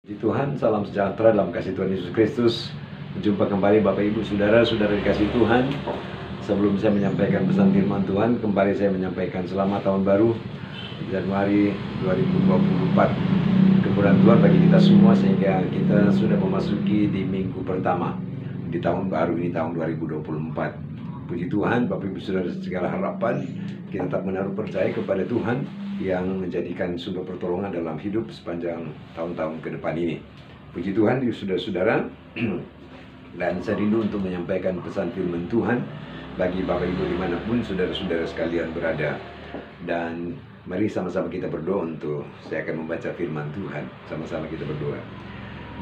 Puji Tuhan, salam sejahtera dalam kasih Tuhan Yesus Kristus. Berjumpa kembali Bapak Ibu Saudara-saudara dikasih Tuhan. Sebelum saya menyampaikan pesan firman Tuhan, kembali saya menyampaikan selamat tahun baru Januari 2024. Kemudahan Tuhan bagi kita semua sehingga kita sudah memasuki di minggu pertama di tahun baru ini, tahun 2024. Puji Tuhan, Bapak Ibu Saudara segala harapan, kita tetap menaruh percaya kepada Tuhan yang menjadikan sumber pertolongan dalam hidup sepanjang tahun-tahun ke depan ini. Puji Tuhan, saudara-saudara, dan saya rindu untuk menyampaikan pesan firman Tuhan bagi Bapak Ibu dimanapun saudara-saudara sekalian berada. Dan mari sama-sama kita berdoa saya akan membaca firman Tuhan. Sama-sama kita berdoa.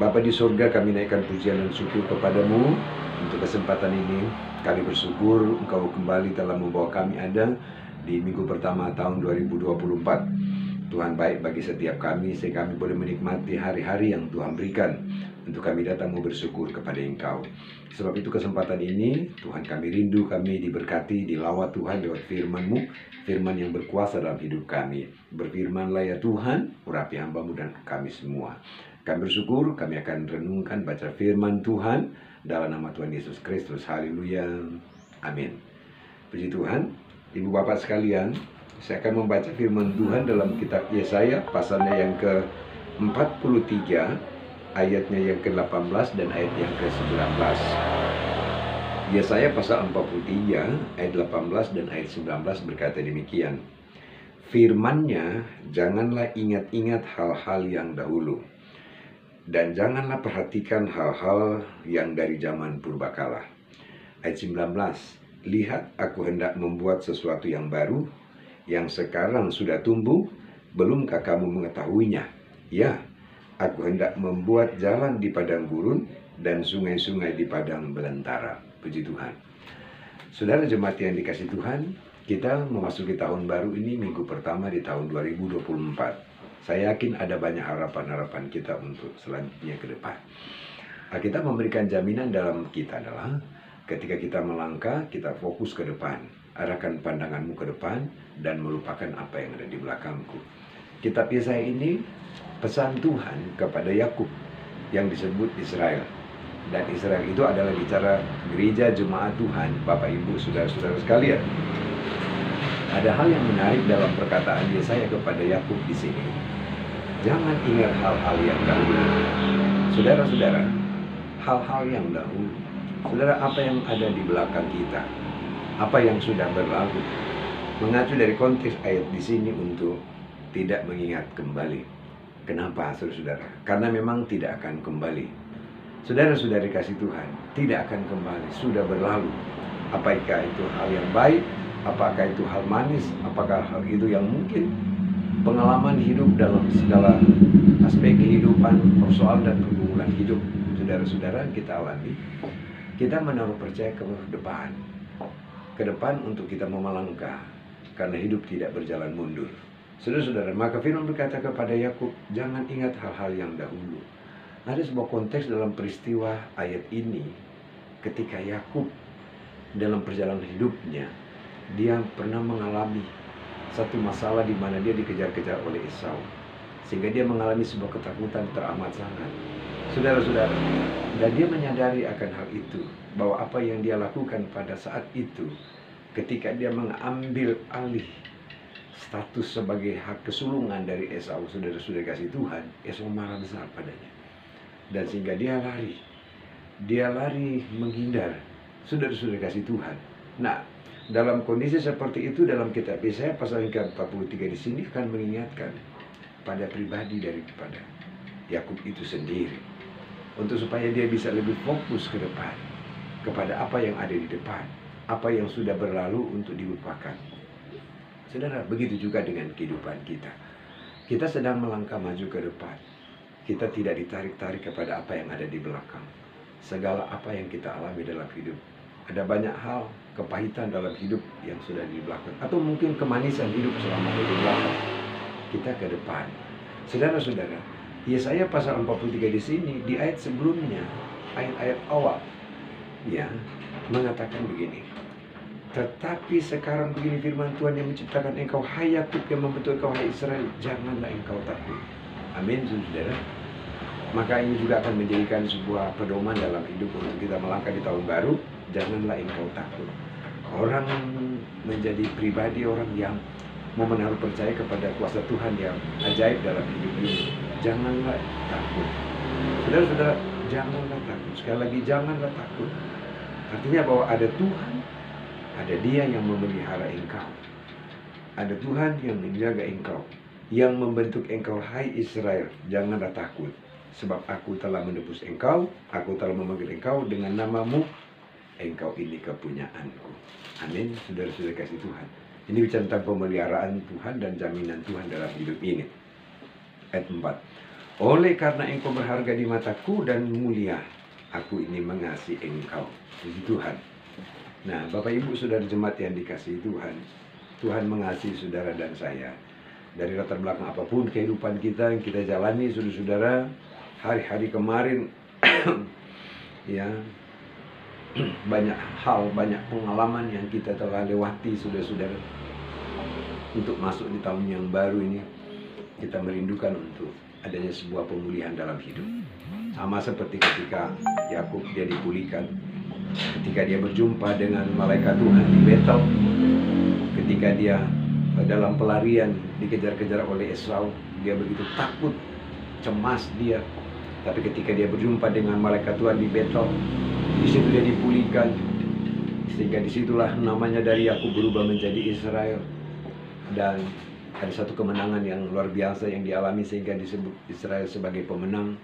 Bapa di surga, kami naikkan pujian dan syukur kepadamu untuk kesempatan ini. Kami bersyukur Engkau kembali telah membawa kami ada di minggu pertama tahun 2024. Tuhan baik bagi setiap kami sehingga kami boleh menikmati hari-hari yang Tuhan berikan untuk kami datang mau bersyukur kepada Engkau. Sebab itu kesempatan ini Tuhan kami rindu, kami diberkati, dilawat Tuhan lewat firman-Mu, firman yang berkuasa dalam hidup kami. Berfirmanlah ya Tuhan, urapi hamba-Mu dan kami semua. Kami bersyukur, kami akan renungkan baca firman Tuhan dalam nama Tuhan Yesus Kristus. Haleluya. Amin. Puji Tuhan. Ibu bapak sekalian, saya akan membaca firman Tuhan dalam kitab Yesaya pasalnya yang ke-43, ayatnya yang ke-18 dan ayat yang ke-19. Yesaya pasal 43 ayat 18 dan ayat 19 berkata demikian. Firman-Nya, janganlah ingat-ingat hal-hal yang dahulu, dan janganlah perhatikan hal-hal yang dari zaman purbakala. Ayat 19, lihat aku hendak membuat sesuatu yang baru, yang sekarang sudah tumbuh, belumkah kamu mengetahuinya? Ya, aku hendak membuat jalan di padang gurun dan sungai-sungai di padang belantara. Puji Tuhan. Saudara jemaat yang dikasih Tuhan, kita memasuki tahun baru ini minggu pertama di tahun 2024. Saya yakin ada banyak harapan-harapan kita untuk selanjutnya ke depan. Kita memberikan jaminan dalam kita adalah ketika kita melangkah, kita fokus ke depan. Arahkan pandanganmu ke depan dan melupakan apa yang ada di belakangku. Kitab Yesaya ini pesan Tuhan kepada Yakub yang disebut Israel. Dan Israel itu adalah bicara gereja jemaat Tuhan, Bapak Ibu, saudara-saudara sekalian. Ada hal yang menarik dalam perkataan Yesaya kepada Yakub di sini. Jangan ingat hal-hal yang dahulu. Saudara-saudara, hal-hal yang dahulu. Saudara, apa yang ada di belakang kita, apa yang sudah berlalu, mengacu dari konteks ayat di sini untuk tidak mengingat kembali. Kenapa, saudara-saudara? Karena memang tidak akan kembali. Saudara-saudara dikasih Tuhan, tidak akan kembali, sudah berlalu. Apakah itu hal yang baik? Apakah itu hal manis? Apakah hal itu yang mungkin pengalaman hidup dalam segala aspek kehidupan, persoalan dan pergumulan hidup saudara-saudara kita alami? Kita menaruh percaya ke depan untuk kita memelangkah, karena hidup tidak berjalan mundur. Saudara-saudara, maka firman berkata kepada Yakub, jangan ingat hal-hal yang dahulu. Ada sebuah konteks dalam peristiwa ayat ini, ketika Yakub dalam perjalanan hidupnya, dia pernah mengalami satu masalah di mana dia dikejar-kejar oleh Esau, sehingga dia mengalami sebuah ketakutan teramat sangat. Saudara-saudara, dan dia menyadari akan hal itu, bahwa apa yang dia lakukan pada saat itu, ketika dia mengambil alih status sebagai hak kesulungan dari Esau, saudara-saudara kasih Tuhan, Esau marah besar padanya. Dan sehingga dia lari menghindar, saudara-saudara kasih Tuhan. Nah, dalam kondisi seperti itu dalam kitab Yesaya pasal yang ke-43 di sini akan mengingatkan pada pribadi daripada Yakub itu sendiri, untuk supaya dia bisa lebih fokus ke depan, kepada apa yang ada di depan, apa yang sudah berlalu untuk dilupakan. Saudara, begitu juga dengan kehidupan kita. Kita sedang melangkah maju ke depan. Kita tidak ditarik-tarik kepada apa yang ada di belakang. Segala apa yang kita alami dalam hidup, ada banyak hal, kepahitan dalam hidup yang sudah di belakang, atau mungkin kemanisan hidup selama di belakang. Kita ke depan. Saudara-saudara, Yesaya pasal 43 di sini, di ayat sebelumnya, ayat-ayat awal, ya, mengatakan begini. Tetapi sekarang begini firman Tuhan yang menciptakan engkau, hai Yakub, yang membentuk engkau, hai Israel, janganlah engkau takut. Amin, saudara. Maka ini juga akan menjadikan sebuah pedoman dalam hidup untuk kita melangkah di tahun baru. Janganlah engkau takut. Orang menjadi pribadi orang yang mau menaruh percaya kepada kuasa Tuhan yang ajaib dalam hidup ini. Janganlah takut. Saudara-saudara, janganlah takut. Sekali lagi, janganlah takut. Artinya bahwa ada Tuhan, ada Dia yang memelihara engkau. Ada Tuhan yang menjaga engkau, yang membentuk engkau, hai Israel. Janganlah takut, sebab aku telah menebus engkau, aku telah memanggil engkau dengan namamu, engkau ini kepunyaanku. Amin. Saudara-saudara kasih Tuhan, ini bicara tentang pemeliharaan Tuhan dan jaminan Tuhan dalam hidup ini. Ayat 4. Oleh karena engkau berharga di mataku dan mulia, aku ini mengasihi engkau. Puji Tuhan. Nah, Bapak Ibu Saudara jemaat yang dikasihi Tuhan, Tuhan mengasihi saudara dan saya. Dari latar belakang apapun kehidupan kita yang kita jalani, saudara-saudara, hari-hari kemarin ya, banyak hal, banyak pengalaman yang kita telah lewati, saudara-saudara. Untuk masuk di tahun yang baru ini, kita merindukan untuk adanya sebuah pemulihan dalam hidup. Sama seperti ketika Yakub dia dipulihkan, ketika dia berjumpa dengan malaikat Tuhan di Betel, ketika dia dalam pelarian dikejar-kejar oleh Esau, dia begitu takut, cemas dia. Tapi ketika dia berjumpa dengan malaikat Tuhan di Betel, di situ dia dipulihkan, sehingga disitulah namanya dari Yakub berubah menjadi Israel. Dan ada satu kemenangan yang luar biasa yang dialami sehingga disebut Israel sebagai pemenang.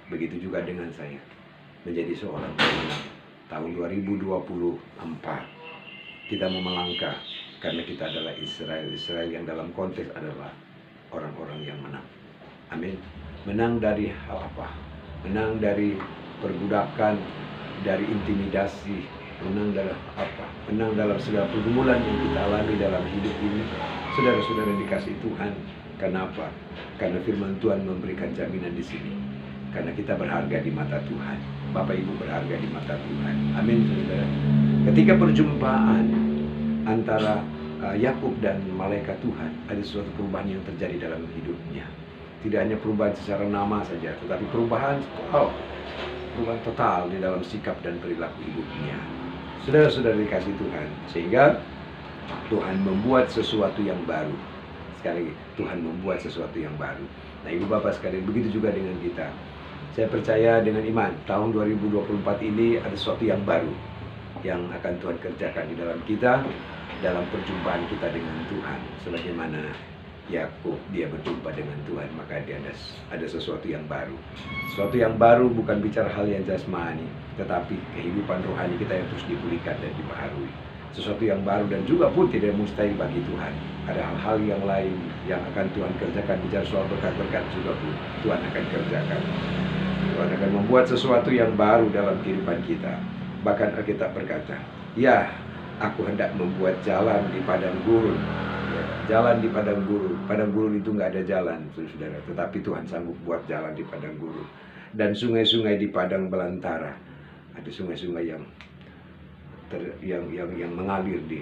Begitu juga dengan saya, menjadi seorang pemenang. Tahun 2024 kita mau melangkah, karena kita adalah Israel yang dalam konteks adalah orang-orang yang menang. Amin. Menang dari hal apa? Menang dari perbudakan, dari intimidasi. Menang dalam apa? Menang dalam segala pergumulan yang kita alami dalam hidup ini. Saudara-saudara dikasih Tuhan. Kenapa? Karena firman Tuhan memberikan jaminan di sini. Karena kita berharga di mata Tuhan. Bapak Ibu berharga di mata Tuhan. Amin, saudara. Ketika perjumpaan antara Yakub dan malaikat Tuhan, ada suatu perubahan yang terjadi dalam hidupnya. Tidak hanya perubahan secara nama saja, tetapi perubahan total di dalam sikap dan perilaku hidupnya. Saudara-saudara dikasih Tuhan, sehingga Tuhan membuat sesuatu yang baru. Sekali lagi, Tuhan membuat sesuatu yang baru. Nah, Ibu Bapak sekalian, begitu juga dengan kita. Saya percaya dengan iman, tahun 2024 ini ada sesuatu yang baru yang akan Tuhan kerjakan di dalam kita, dalam perjumpaan kita dengan Tuhan. Sebagaimana Yakub dia berjumpa dengan Tuhan, maka dia ada sesuatu yang baru. Sesuatu yang baru bukan bicara hal yang jasmani, tetapi kehidupan rohani kita yang terus dipulihkan dan dibaharui. Sesuatu yang baru dan juga pun tidak mustahil bagi Tuhan. Ada hal-hal yang lain yang akan Tuhan kerjakan. Bicara soal berkat-berkat juga pun Tuhan akan kerjakan. Tuhan akan membuat sesuatu yang baru dalam kehidupan kita. Bahkan Alkitab berkata, ya, aku hendak membuat jalan di padang gurun. Ya, jalan di padang gurun. Padang gurun itu nggak ada jalan, saudara. Tetapi Tuhan sanggup buat jalan di padang gurun. Dan sungai-sungai di padang belantara. Ada sungai-sungai yang mengalir di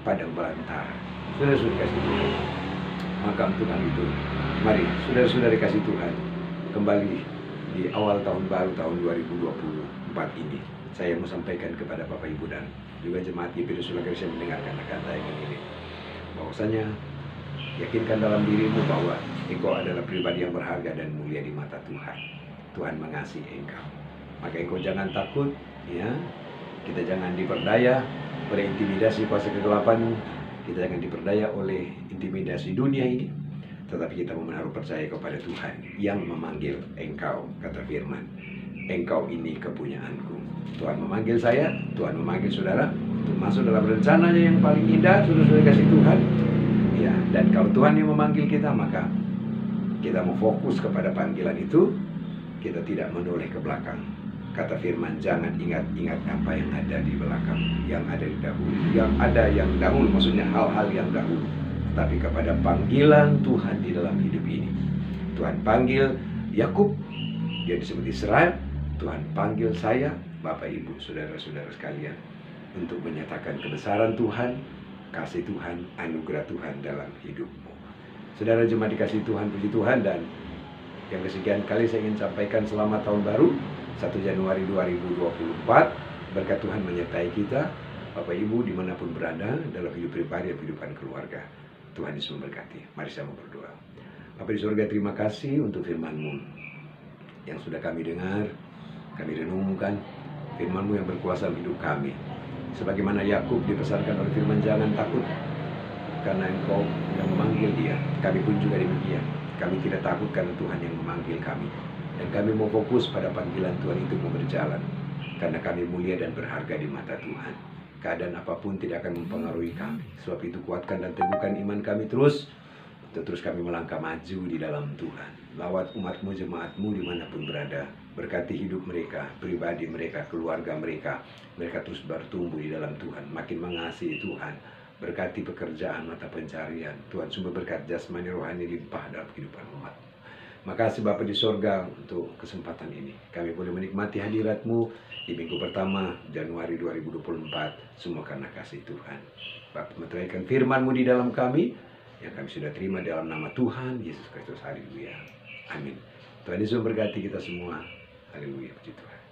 padang belantara. Saudara-saudara kasih Tuhan. Maka untuk hal itu, mari saudara-saudara kasih Tuhan, kembali di awal tahun baru tahun 2024 ini, saya mau sampaikan kepada Bapak Ibu dan juga jemaat GPI Sulawesi yang mendengarkan kata ini, bahwasanya yakinkan dalam dirimu bahwa engkau adalah pribadi yang berharga dan mulia di mata Tuhan. Tuhan mengasihi engkau. Maka engkau jangan takut, ya. Kita jangan diperdaya oleh intimidasi kuasa kegelapan. Kita jangan diperdaya oleh intimidasi dunia ini. Tetapi kita mau menaruh percaya kepada Tuhan yang memanggil engkau, kata firman. Engkau ini kepunyaanku. Tuhan memanggil saya, Tuhan memanggil saudara untuk masuk dalam rencananya yang paling indah. Saudara-saudara kasih Tuhan. Ya, dan kalau Tuhan yang memanggil kita, maka kita mau fokus kepada panggilan itu. Kita tidak menoleh ke belakang. Kata firman, jangan ingat-ingat apa yang ada di belakang, yang ada di dahulu. Yang ada yang dahulu, maksudnya hal-hal yang dahulu. Tapi kepada panggilan Tuhan di dalam hidup ini. Tuhan panggil Yakub, dia disebut Israel. Tuhan panggil saya, Bapak Ibu, saudara-saudara sekalian, untuk menyatakan kebesaran Tuhan, kasih Tuhan, anugerah Tuhan dalam hidupmu. Saudara jemaat dikasih Tuhan, puji Tuhan, dan Yang kesekian kali saya ingin sampaikan selamat tahun baru 1 Januari 2024. Berkat Tuhan menyertai kita, Bapak Ibu dimanapun berada dalam hidup pribadi dan kehidupan keluarga. Tuhan Yesus memberkati. Mari saya berdoa. Bapa di surga, terima kasih untuk firman-Mu yang sudah kami dengar, kami renungkan. Firman-Mu yang berkuasa hidup kami. Sebagaimana Yakub dipesankan oleh firman, jangan takut karena Engkau yang memanggil dia. Kami pun juga demikian. Kami tidak takut karena Tuhan yang memanggil kami. Dan kami mau fokus pada panggilan Tuhan itu mau berjalan. Karena kami mulia dan berharga di mata Tuhan. Keadaan apapun tidak akan mempengaruhi kami. Sebab itu kuatkan dan teguhkan iman kami terus. Untuk terus kami melangkah maju di dalam Tuhan. Lawat umat-Mu, jemaat-Mu dimanapun berada. Berkati hidup mereka, pribadi mereka, keluarga mereka. Mereka terus bertumbuh di dalam Tuhan. Makin mengasihi Tuhan. Berkati pekerjaan, mata pencarian. Tuhan sumber berkat jasmani rohani limpah dalam kehidupan umat. Makasih Bapa di sorga untuk kesempatan ini. Kami boleh menikmati hadirat-Mu di minggu pertama Januari 2024. Semua karena kasih Tuhan. Bapa meteraikan firman-Mu di dalam kami, yang kami sudah terima dalam nama Tuhan Yesus Kristus. Haleluya. Amin. Tuhan Yesus memberkati kita semua. Haleluya. Puji Tuhan.